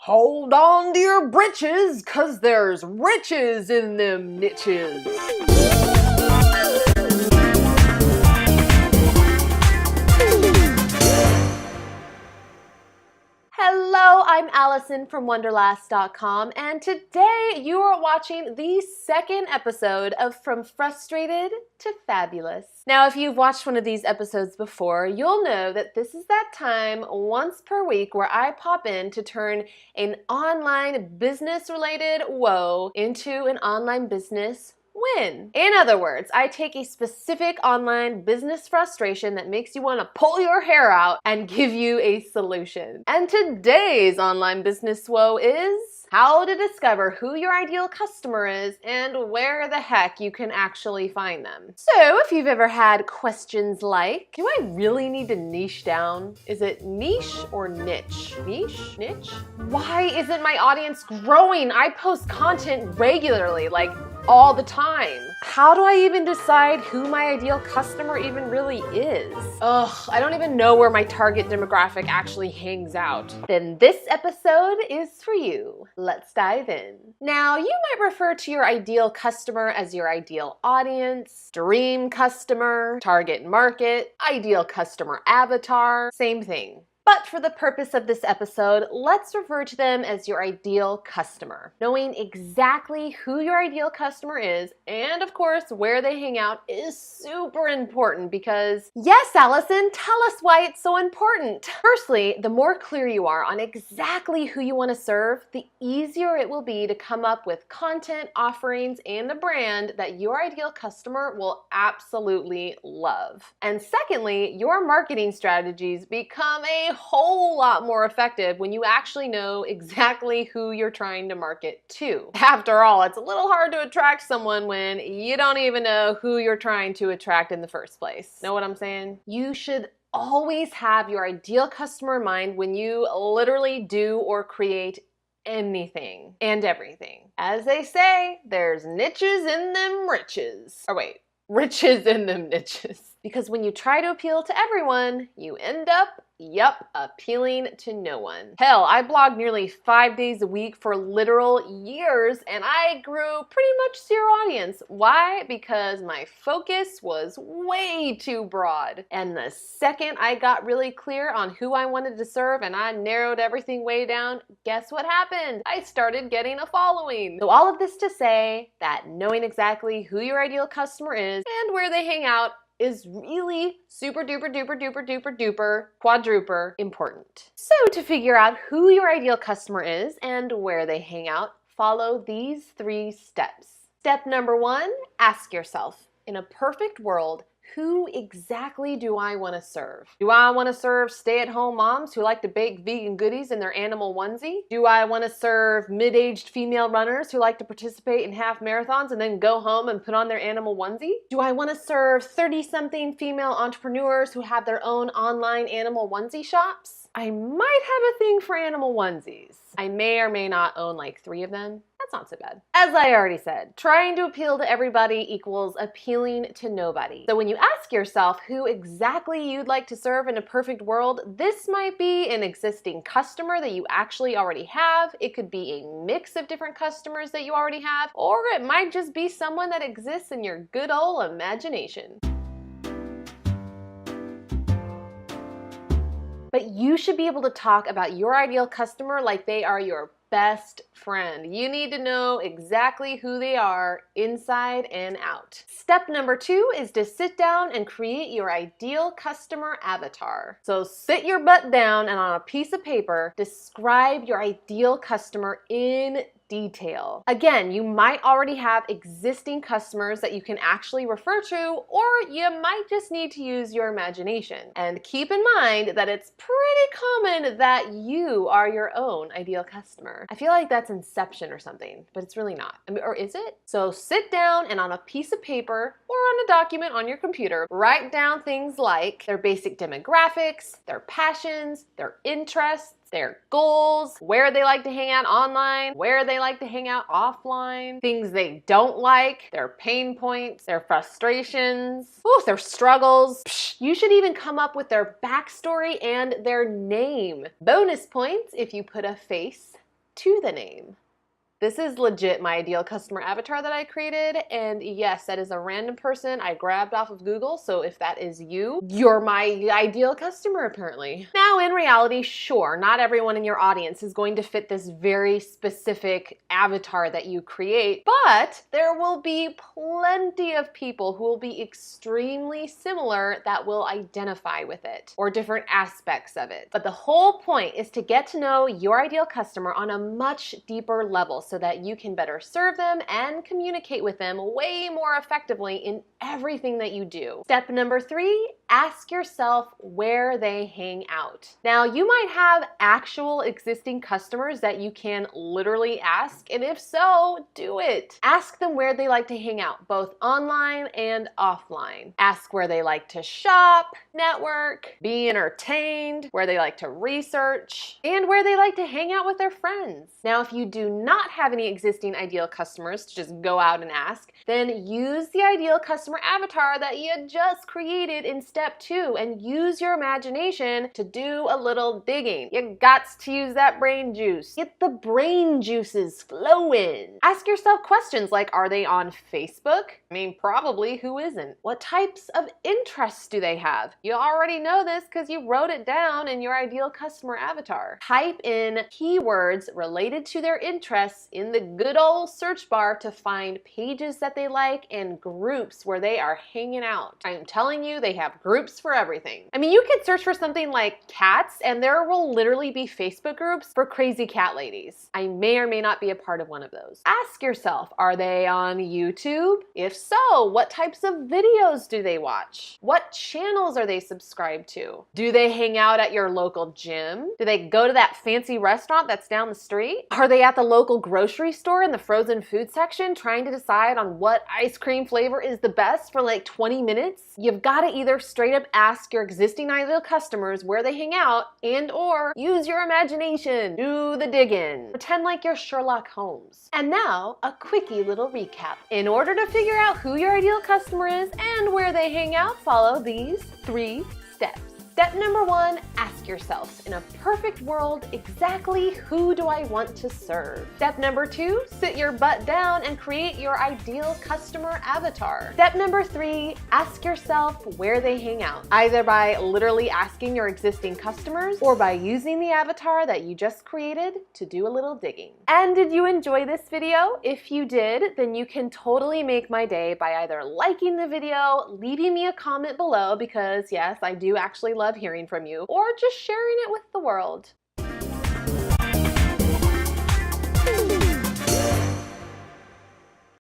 Hold on to your britches, 'cause there's riches in them niches. Hello, I'm Allison from Wonderlast.com, and today you are watching the second episode of From Frustrated to Fabulous. Now, if you've watched one of these episodes before, you'll know that this is that time once per week where I pop in to turn an online business-related woe into an online business win. In other words, I take a specific online business frustration that makes you want to pull your hair out and give you a solution. And today's online business woe is how to discover who your ideal customer is and where the heck you can actually find them. So if you've ever had questions like, do I really need to niche down? Is it niche or niche? Niche? Niche? Why isn't my audience growing? I post content regularly, like all the time. How do I even decide who my ideal customer even really is? Ugh, I don't even know where my target demographic actually hangs out. Then this episode is for you. Let's dive in. Now, you might refer to your ideal customer as your ideal audience, dream customer, target market, ideal customer avatar, same thing. But for the purpose of this episode, let's refer to them as your ideal customer. Knowing exactly who your ideal customer is, and of course, where they hang out is super important because, yes, Allison, tell us why it's so important. Firstly, the more clear you are on exactly who you want to serve, the easier it will be to come up with content, offerings, and a brand that your ideal customer will absolutely love. And secondly, your marketing strategies become a whole lot more effective when you actually know exactly who you're trying to market to. After all, it's a little hard to attract someone when you don't even know who you're trying to attract in the first place. Know what I'm saying? You should always have your ideal customer in mind when you literally do or create anything and everything. As they say, there's niches in them riches. Or wait, riches in them niches. Because when you try to appeal to everyone, you end up, appealing to no one. Hell, I blogged nearly 5 days a week for literal years, and I grew pretty much zero audience. Why? Because my focus was way too broad. And the second I got really clear on who I wanted to serve and I narrowed everything way down, guess what happened? I started getting a following. So all of this to say that knowing exactly who your ideal customer is and where they hang out is really super duper duper duper duper duper quadruper important. So to figure out who your ideal customer is and where they hang out, follow these 3 steps. Step number 1, ask yourself, in a perfect world, who exactly do I want to serve? Do I want to serve stay-at-home moms who like to bake vegan goodies in their animal onesie? Do I want to serve mid-aged female runners who like to participate in half marathons and then go home and put on their animal onesie? Do I want to serve 30-something female entrepreneurs who have their own online animal onesie shops? I might have a thing for animal onesies. I may or may not own like 3 of them. That's not so bad. As I already said, trying to appeal to everybody equals appealing to nobody. So when you ask yourself who exactly you'd like to serve in a perfect world, this might be an existing customer that you actually already have. It could be a mix of different customers that you already have, or it might just be someone that exists in your good old imagination. But you should be able to talk about your ideal customer like they are your best friend. You need to know exactly who they are inside and out. Step number 2 is to sit down and create your ideal customer avatar. So sit your butt down and on a piece of paper, describe your ideal customer in detail. Again, you might already have existing customers that you can actually refer to, or you might just need to use your imagination. And keep in mind that it's pretty common that you are your own ideal customer. I feel like that's Inception or something, but it's really not. I mean, or is it? So sit down and on a piece of paper or on a document on your computer, write down things like their basic demographics, their passions, their interests, their goals, where they like to hang out online, where they like to hang out offline, things they don't like, their pain points, their frustrations, their struggles. You should even come up with their backstory and their name. Bonus points if you put a face to the name. This is legit my ideal customer avatar that I created, and yes, that is a random person I grabbed off of Google, so if that is you, you're my ideal customer apparently. Now, in reality, sure, not everyone in your audience is going to fit this very specific avatar that you create, but there will be plenty of people who will be extremely similar that will identify with it, or different aspects of it. But the whole point is to get to know your ideal customer on a much deeper level, so that you can better serve them and communicate with them way more effectively in everything that you do. Step number 3, ask yourself where they hang out. Now, you might have actual existing customers that you can literally ask, and if so, do it. Ask them where they like to hang out, both online and offline. Ask where they like to shop, network, be entertained, where they like to research, and where they like to hang out with their friends. Now, if you do not have any existing ideal customers to just go out and ask, then use the ideal customer avatar that you just created in step 2 and use your imagination to do a little digging. You gots to use that brain juice. Get the brain juices flowing. Ask yourself questions like, are they on Facebook? I mean, probably, who isn't? What types of interests do they have? You already know this because you wrote it down in your ideal customer avatar. Type in keywords related to their interests in the good old search bar to find pages that they like and groups where they are hanging out. I'm telling you, they have groups for everything. I mean, you could search for something like cats and there will literally be Facebook groups for crazy cat ladies. I may or may not be a part of one of those. Ask yourself, are they on YouTube? If so, what types of videos do they watch? What channels are they subscribed to? Do they hang out at your local gym? Do they go to that fancy restaurant that's down the street? Are they at the local grocery store in the frozen food section trying to decide on what ice cream flavor is the best for like 20 minutes? You've got to either straight up ask your existing ideal customers where they hang out and or use your imagination. Do the digging. Pretend like you're Sherlock Holmes. And now, a quickie little recap. In order to figure out who your ideal customer is and where they hang out, follow these 3 steps. Step number 1, ask yourself, in a perfect world, exactly who do I want to serve? Step number 2, sit your butt down and create your ideal customer avatar. Step number 3, ask yourself where they hang out, either by literally asking your existing customers or by using the avatar that you just created to do a little digging. And did you enjoy this video? If you did, then you can totally make my day by either liking the video, leaving me a comment below, because yes, I do actually love hearing from you, or just sharing it with the world.